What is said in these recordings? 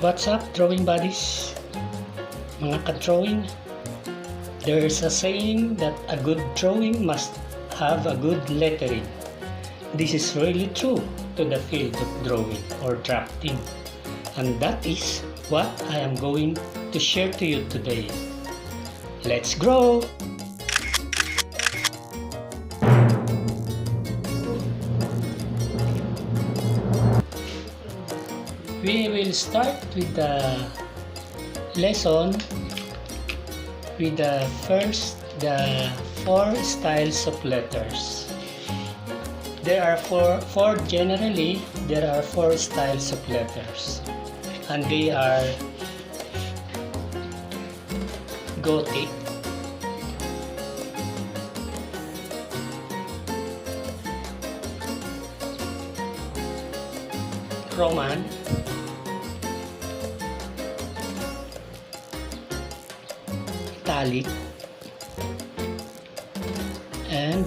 What's up, drawing buddies? Mga ka-drawing, there's a saying that a good drawing must have a good lettering. This is really true to the field of drawing or drafting, and that is what I am going to share to you today. Let's grow! We will start with the lesson with the four styles of letters. There are generally there are four styles of letters, and they are Gothic, Roman, italic, and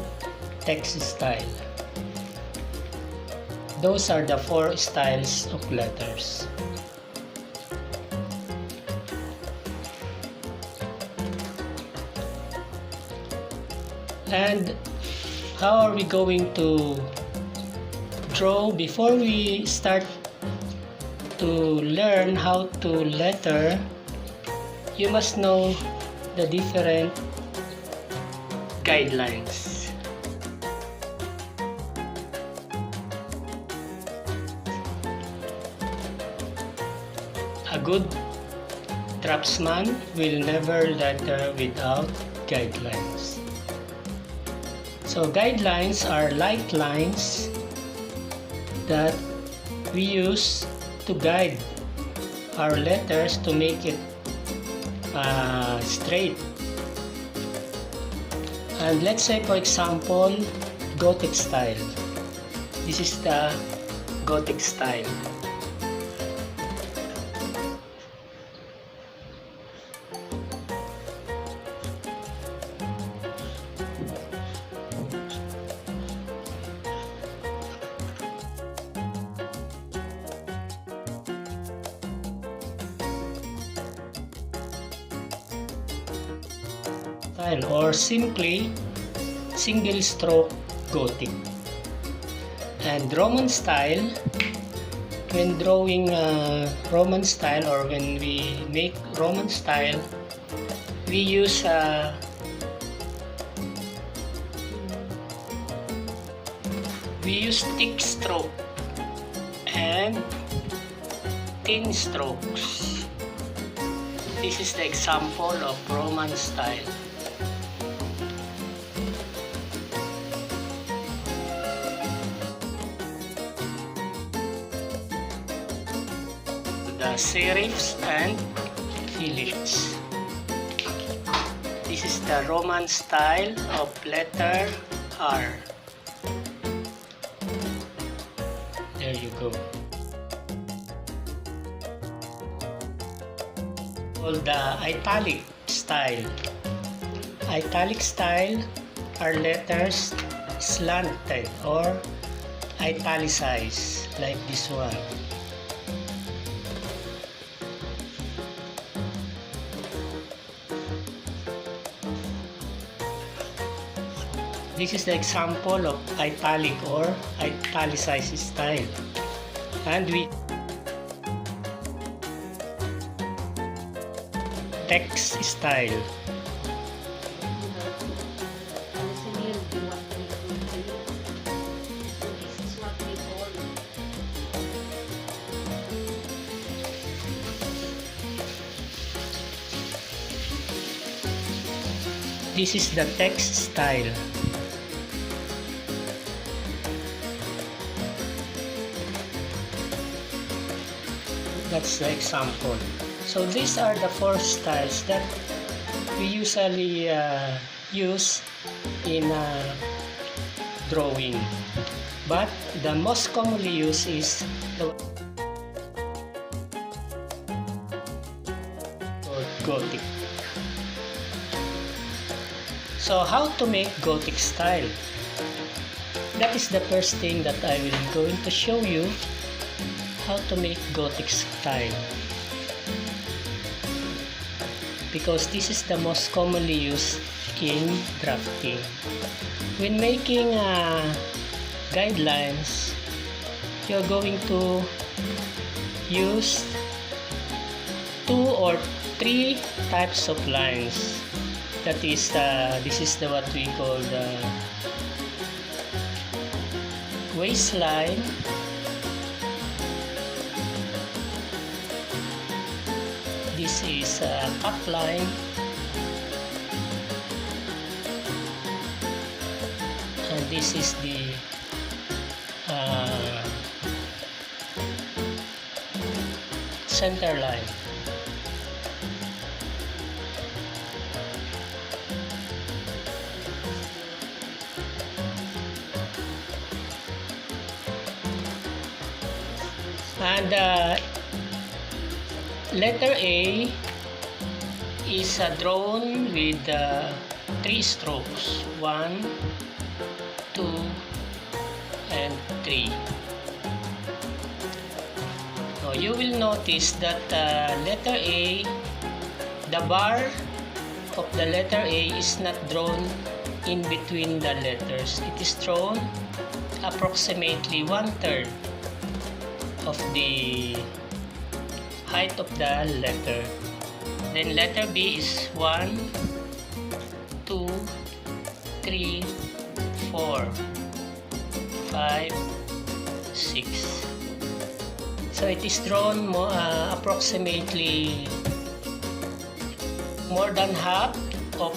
text style. Those are the four styles of letters. And how are we going to draw? Before we start to learn how to letter, you must know the different guidelines. A good draftsman will never letter without guidelines. So guidelines are like lines that we use to guide our letters to make it straight. And let's say, for example, Gothic style. This is the Gothic style. Or simply single stroke Gothic. And Roman style, when drawing Roman style, or when we make Roman style, we use thick stroke and thin strokes. This is the example of Roman style. The serifs and helix. This is the Roman style of letter R. There you go. Called the italic style. Italic style are letters slanted or italicized, like this one. This is the example of italic or italicized style. And we text style. This is the text style. That's the example. So these are the four styles that we usually use in drawing. But the most commonly used is the Gothic. So how to make Gothic style? That is the first thing that I will going to show you how to make Gothic style. because this is the most commonly used in drafting. When making guidelines, you're going to use 2 or 3 types of lines. That is, this is what we call the waistline, this is a cut line, and this is the center line. And letter A is drawn with 3 strokes, 1, 2, and 3. Now you will notice that letter A, the bar of the letter A is not drawn in between the letters. It is drawn approximately 1/3 of the height of the letter. Then letter B is 1, 2, 3, 4, 5, 6. So it is drawn approximately more than half of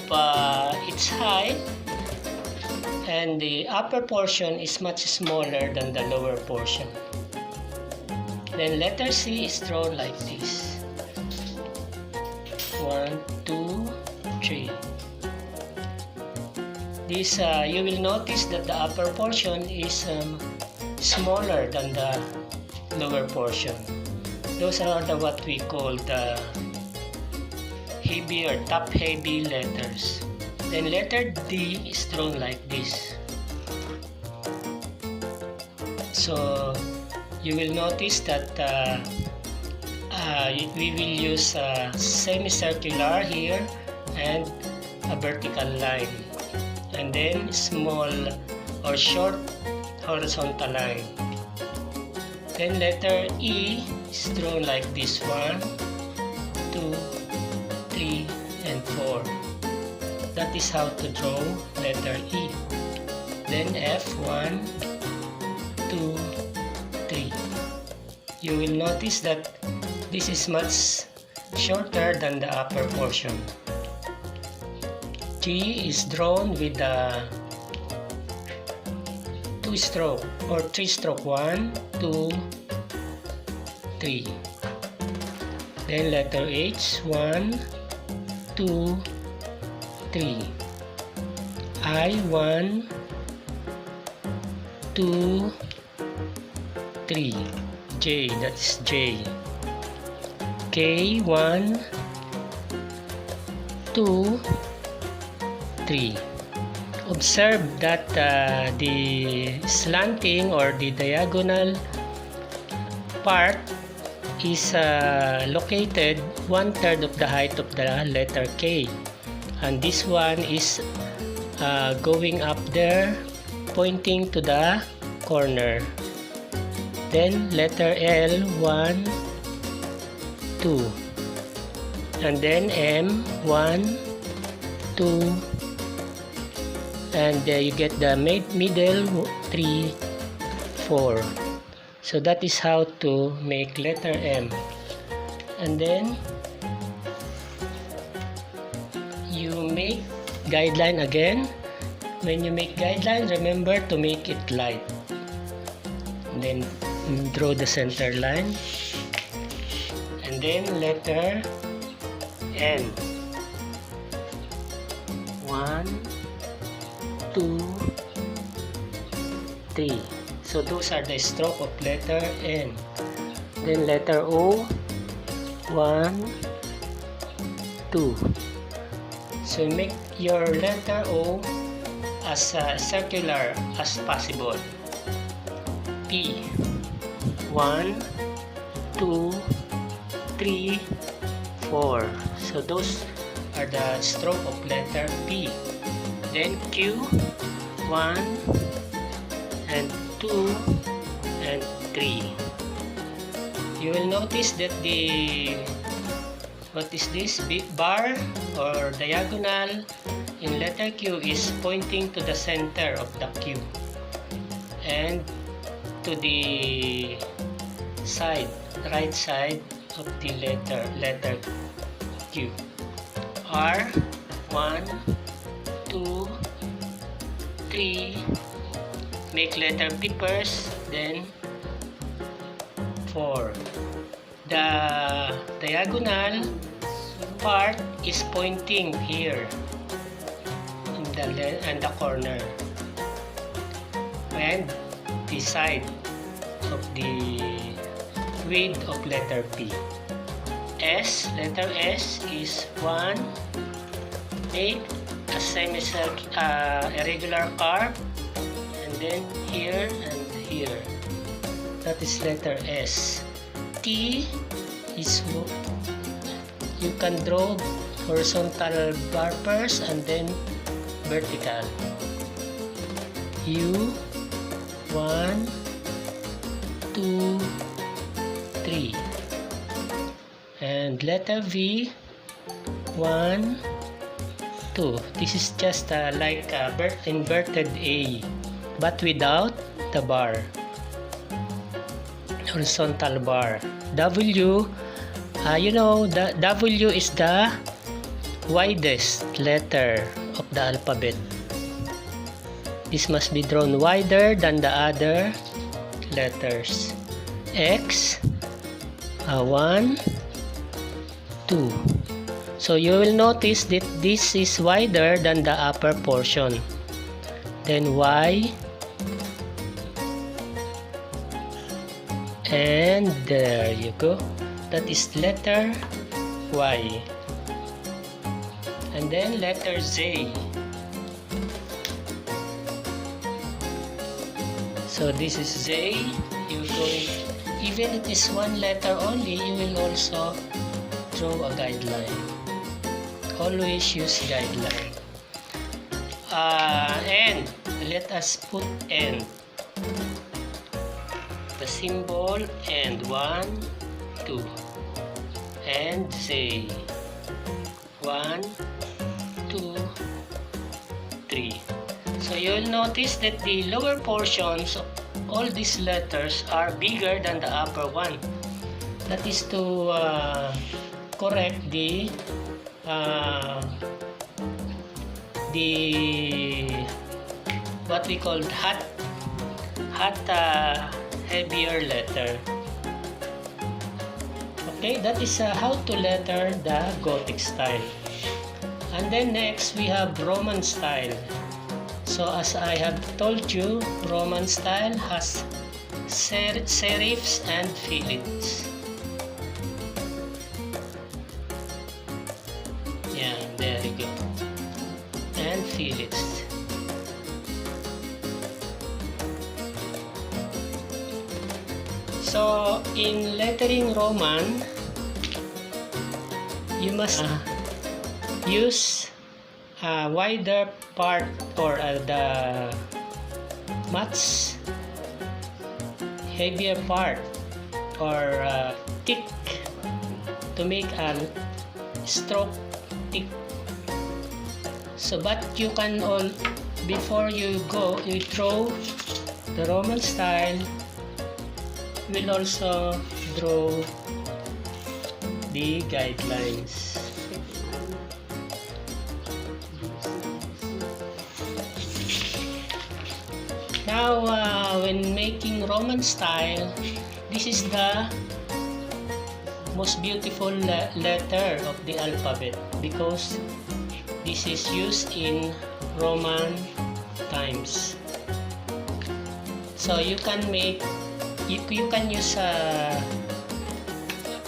its height, and the upper portion is much smaller than the lower portion. Then letter C is drawn like this. 1, 2, 3. This you will notice that the upper portion is smaller than the lower portion. Those are what we call the heavy or top heavy letters. Then letter D is drawn like this. So you will notice that we will use a semicircular here and a vertical line, and then small or short horizontal line. Then letter E is drawn like this, 1, 2, 3, and 4. That is how to draw letter E. Then F, 1, 2, 3. You will notice that this is much shorter than the upper portion. G is drawn with a 2-stroke or 3-stroke, 1, 2, 3. Then letter H, 1, 2, 3. I, 1, 2, 3. J, that's J. K, 1, 2, 3. Observe that the slanting or the diagonal part is located 1/3 of the height of the letter K, and this one is going up there, pointing to the corner. Then letter L, 1, 2, and then M, 1, 2, and you get the middle 3, 4. So that is how to make letter M. And then you make guideline again. When you make guideline, remember to make it light. And then draw the center line, and then letter N. 1, 2, 3. So those are the stroke of letter N. Then letter O, 1, 2. So make your letter O as circular as possible. P, 1, 2, 3, 4. So those are the stroke of letter P. Then Q, 1 and 2 and 3. You will notice that what is this? Bar or diagonal in letter Q is pointing to the center of the Q and to the side, right side of the letter Q. R, 1, 2, 3, make letter P first, then 4. The diagonal part is pointing here in the corner, and the side of the width of letter P. S, letter S is 1, make a irregular curve, and then here and here. That is letter S. T is, you can draw horizontal bar first and then vertical. U, 1, 2, 3. And letter V, 1, 2. This is just like a inverted A, but without the bar, horizontal bar. W, you know, the W is the widest letter of the alphabet. This must be drawn wider than the other letters. X, 1, 2. So you will notice that this is wider than the upper portion. Then Y, and there you go. That is letter Y. And then letter Z. So this is Z. Even it is one letter only, you will also draw a guideline. Always use guideline. And let us put N. The symbol and 1, 2. And Z. 1, 2, 3. So you will notice that the lower portions of all these letters are bigger than the upper one. That is to correct the what we call hot heavier letter. Okay, that is how to letter the Gothic style. And then next we have Roman style. So as I have told you, Roman style has serifs and fillets. Yeah, there you go. And fillets. So in lettering Roman, you must use a wider part or the much heavier part or thick to make a stroke thick. So but you can all, before you draw the Roman style, will also draw the guidelines. Now when making Roman style, this is the most beautiful letter of the alphabet because this is used in Roman times. So you can make, you can use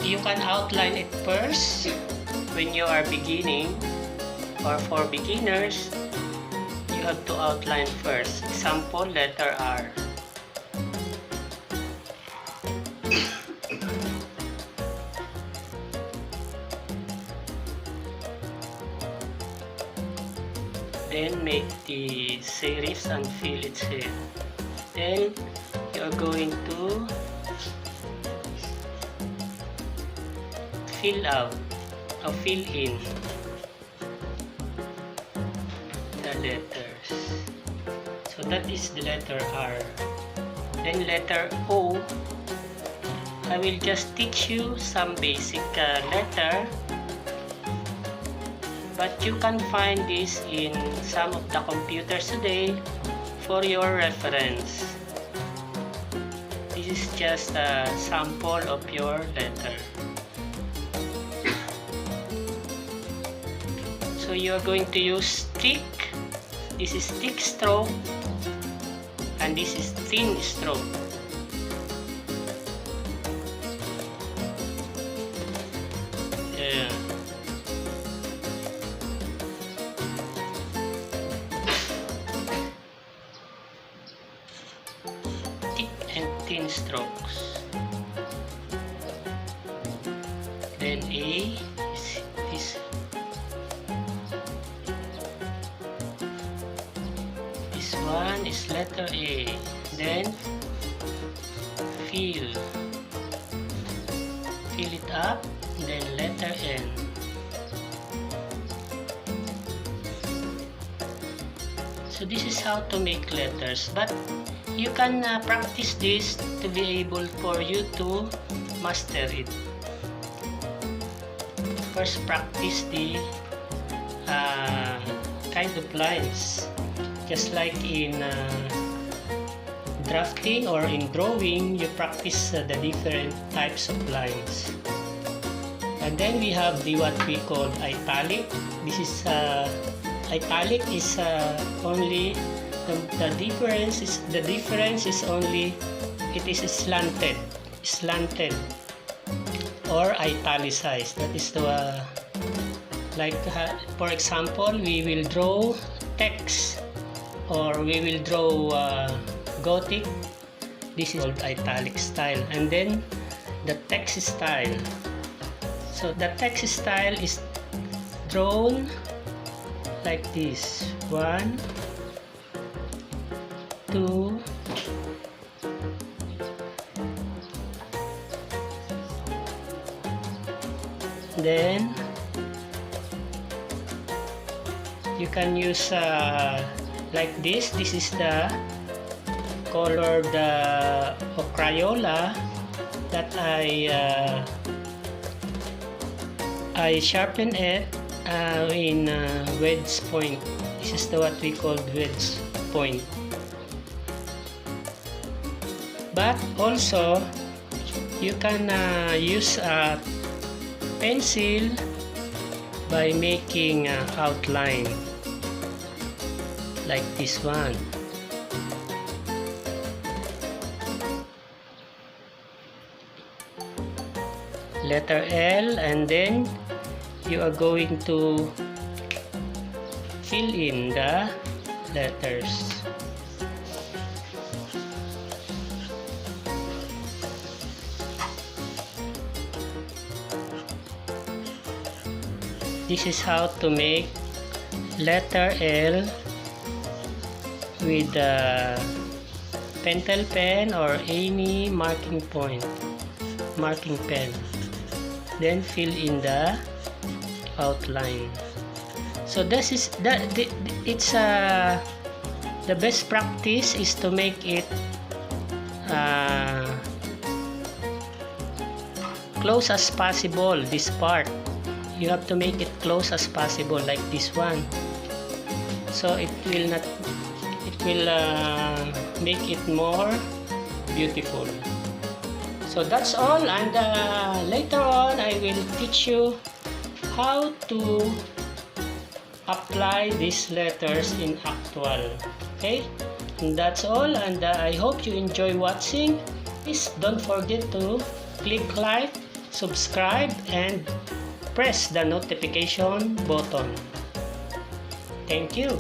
you can outline it first when you are beginning, or for beginners you have to outline first. Example, letter R. then make the serifs and fill it here. Then you are going to fill out or fill in the letters. So that is the letter R. Then letter O, I will just teach you some basic letter, but you can find this in some of the computers today for your reference. This is just a sample of your letter. So you are going to use thick. This is thick stroke and this is thin stroke. Thick and thin strokes. Then A is this. This one is letter A. Then fill it up. Then letter N. So this is how to make letters, but you can practice this to be able for you to master it. First, practice the kind of lines, just like in drafting or in drawing, you practice the different types of lines. And then we have the what we call italic. This is italic is only the difference is only it is slanted or italicized. That is the like for example, we will draw text or we will draw Gothic. This is called italic style. And then the text style. So the text style is drawn like this. 1, 2, then you can use like this. This is the color, the Crayola that I sharpen it in wedge point. This is the what we call wedge point. But also you can use a pencil by making outline like this one. Letter L, and then you are going to fill in the letters. This is how to make letter L with a pentel pen or any marking pen. Then fill in the outline. So this is that it's the best practice is to make it close as possible. This part you have to make it close as possible, like this one, so it will make it more beautiful. So that's all, and later on I will teach you how to apply these letters in actual. Okay, and that's all, and I hope you enjoy watching. Please don't forget to click like, subscribe, and press the notification button. Thank you.